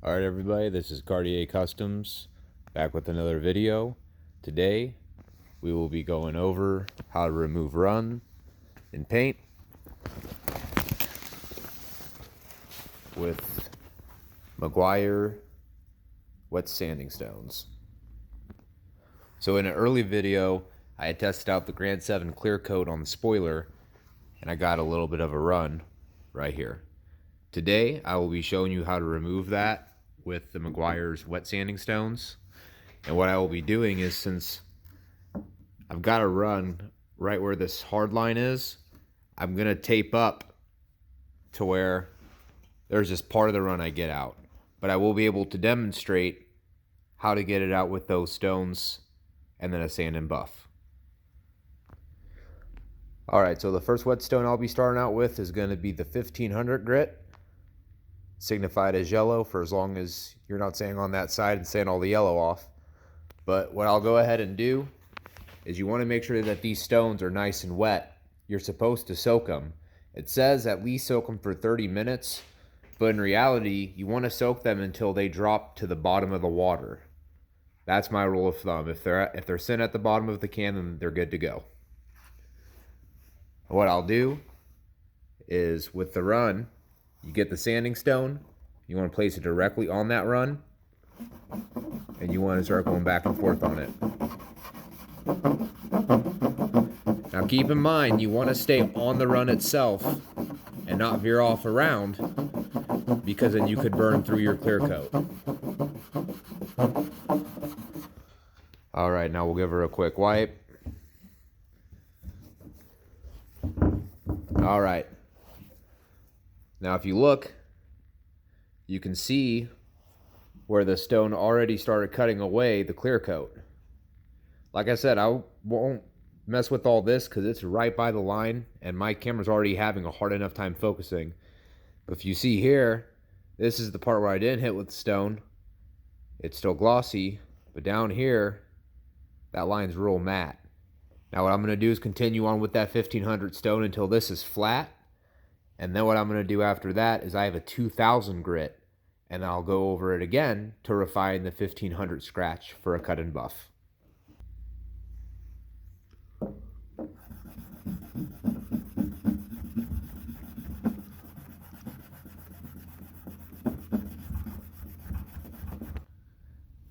Alright everybody, this is Cartier Customs, back with another video. Today, we will be going over how to remove run in paint with Meguiar wet sanding stones. So in an early video, I had tested out the Grand 7 clear coat on the spoiler, and I got a little bit of a run right here. Today, I will be showing you how to remove that with the Meguiar's wet sanding stones. And what I will be doing is, since I've got a run right where this hard line is, I'm gonna tape up to where there's just part of the run I get out. But I will be able to demonstrate how to get it out with those stones and then a sand and buff. Alright, so the first whetstone I'll be starting out with is going to be the 1500 grit, signified as yellow for as long as you're not sanding on that side and sand all the yellow off. But what I'll go ahead and do is you want to make sure that these stones are nice and wet. You're supposed to soak them. It says at least soak them for 30 minutes, but in reality, you want to soak them until they drop to the bottom of the water. That's my rule of thumb. If they're sitting at the bottom of the can, then they're good to go. What I'll do is, with the run, you get the sanding stone, you want to place it directly on that run, and you want to start going back and forth on it. Now keep in mind, you want to stay on the run itself and not veer off around, because then you could burn through your clear coat. Alright, now we'll give her a quick wipe. Alright, now if you look, you can see where the stone already started cutting away the clear coat. Like I said, I won't mess with all this because it's right by the line and my camera's already having a hard enough time focusing. But if you see here, this is the part where I didn't hit with the stone. It's still glossy, but down here, that line's real matte. Now what I'm going to do is continue on with that 1500 stone until this is flat. And then what I'm going to do after that is I have a 2000 grit. And I'll go over it again to refine the 1500 scratch for a cut and buff.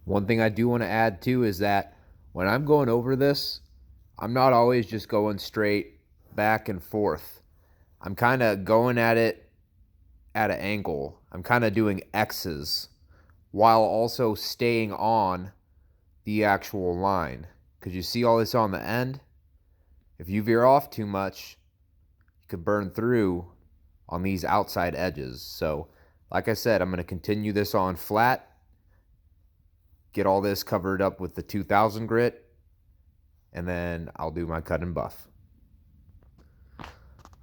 One thing I do want to add too is that when I'm going over this, I'm not always just going straight back and forth. I'm kind of going at it at an angle. I'm kind of doing X's while also staying on the actual line. Because you see all this on the end? If you veer off too much, you could burn through on these outside edges. So, like I said, I'm going to continue this on flat. Get all this covered up with the 2000 grit. And then I'll do my cut and buff.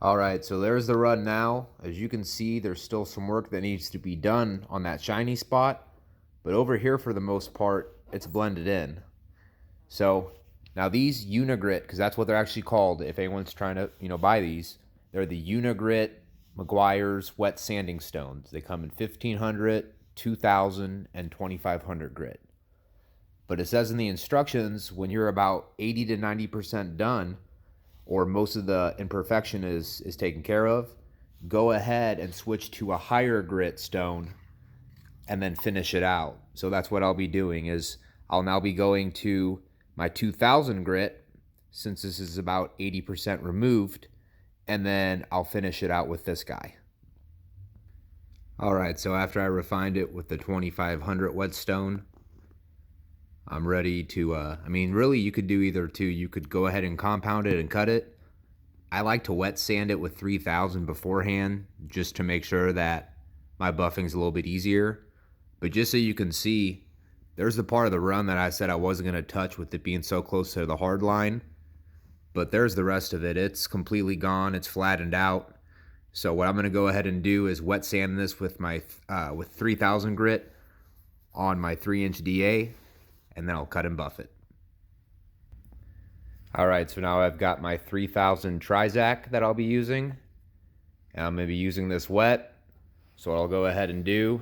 Alright, so there's the run now. As you can see, there's still some work that needs to be done on that shiny spot. But over here, for the most part, it's blended in. So, now these Unigrit, because that's what they're actually called if anyone's trying to, buy these. They're the Unigrit Meguiar's wet sanding stones. They come in 1500, 2000, and 2500 grit. But it says in the instructions, when you're about 80 to 90% done, or most of the imperfection is taken care of, go ahead and switch to a higher grit stone and then finish it out. So that's what I'll be doing, is I'll now be going to my 2000 grit, since this is about 80% removed, and then I'll finish it out with this guy. Alright, so after I refined it with the 2500 whetstone, I'm ready to, really you could do either two. You could go ahead and compound it and cut it. I like to wet sand it with 3000 beforehand, just to make sure that my buffing's a little bit easier. But just so you can see, there's the part of the run that I said I wasn't going to touch with it being so close to the hard line. But there's the rest of it. It's completely gone. It's flattened out. So what I'm going to go ahead and do is wet sand this with my with 3000 grit on my 3-inch DA. And then I'll cut and buff it. Alright, so now I've got my 3000 Trizact that I'll be using. And I'm going to be using this wet. So what I'll go ahead and do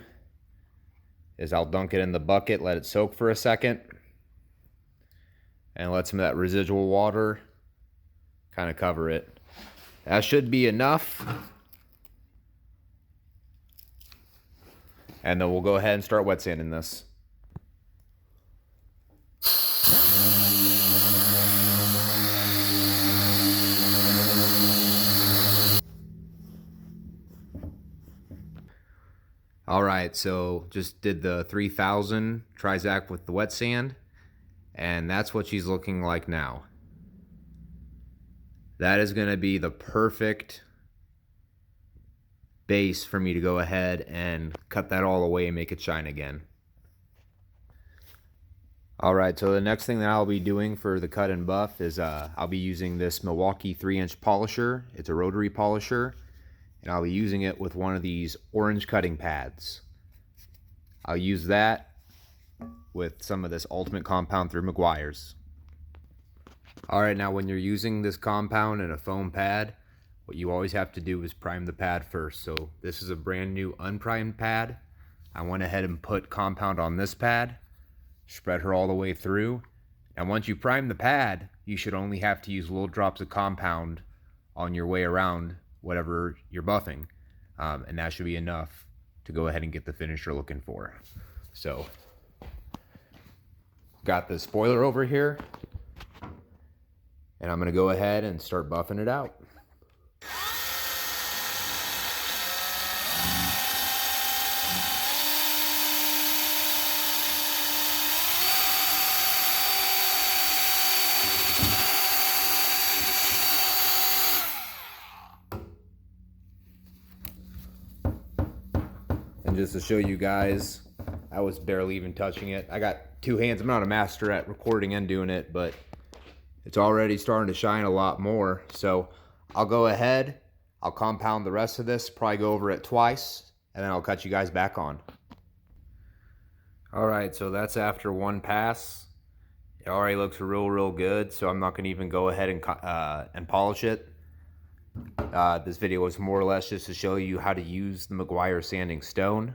is I'll dunk it in the bucket, let it soak for a second, and let some of that residual water kind of cover it. That should be enough. And then we'll go ahead and start wet sanding this. All right, so just did the 3000 Trizact with the wet sand, and that's what she's looking like now. That is going to be the perfect base for me to go ahead and cut that all away and make it shine again. All right, so the next thing that I'll be doing for the cut and buff is I'll be using this Milwaukee 3-inch polisher. It's a rotary polisher, and I'll be using it with one of these orange cutting pads. I'll use that with some of this ultimate compound through Meguiar's. All right, now when you're using this compound in a foam pad, what you always have to do is prime the pad first. So this is a brand new unprimed pad. I went ahead and put compound on this pad, spread her all the way through. And once you prime the pad, you should only have to use little drops of compound on your way around whatever you're buffing. And that should be enough to go ahead and get the finish you're looking for. So, got the spoiler over here, and I'm gonna go ahead and start buffing it out. And just to show you guys, I was barely even touching it. I got two hands. I'm not a master at recording and doing it, but it's already starting to shine a lot more. So I'll go ahead, I'll compound the rest of this, probably go over it twice, and then I'll cut you guys back on. All right, so that's after one pass. It already looks real good, so I'm not gonna even go ahead and polish it. This video was more or less just to show you how to use the Meguiar sanding stone.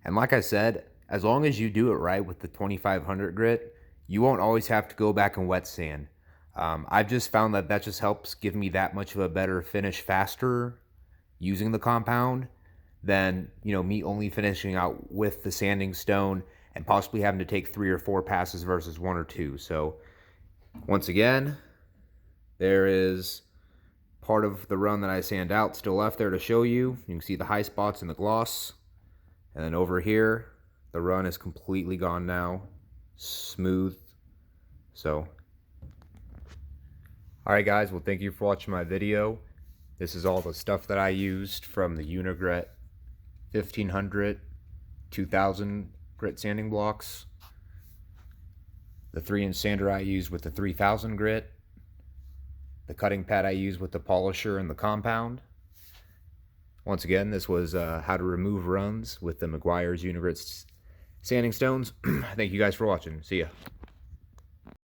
And like I said, as long as you do it right with the 2500 grit, you won't always have to go back and wet sand. I've just found that just helps give me that much of a better finish faster using the compound than, you know, me only finishing out with the sanding stone and possibly having to take 3 or 4 passes versus 1 or 2. So once again, there is part of the run that I sand out still left there to show you. You can see the high spots in the gloss. And then over here, the run is completely gone now. Smooth. So, alright guys, well thank you for watching my video. This is all the stuff that I used from the Unigrit 1500, 2000 grit sanding blocks. The 3-inch sander I used with the 3000 grit. The cutting pad I used with the polisher and the compound. Once again, this was how to remove runs with the Meguiar's Unigrit sanding stones. Thank you guys for watching. See ya.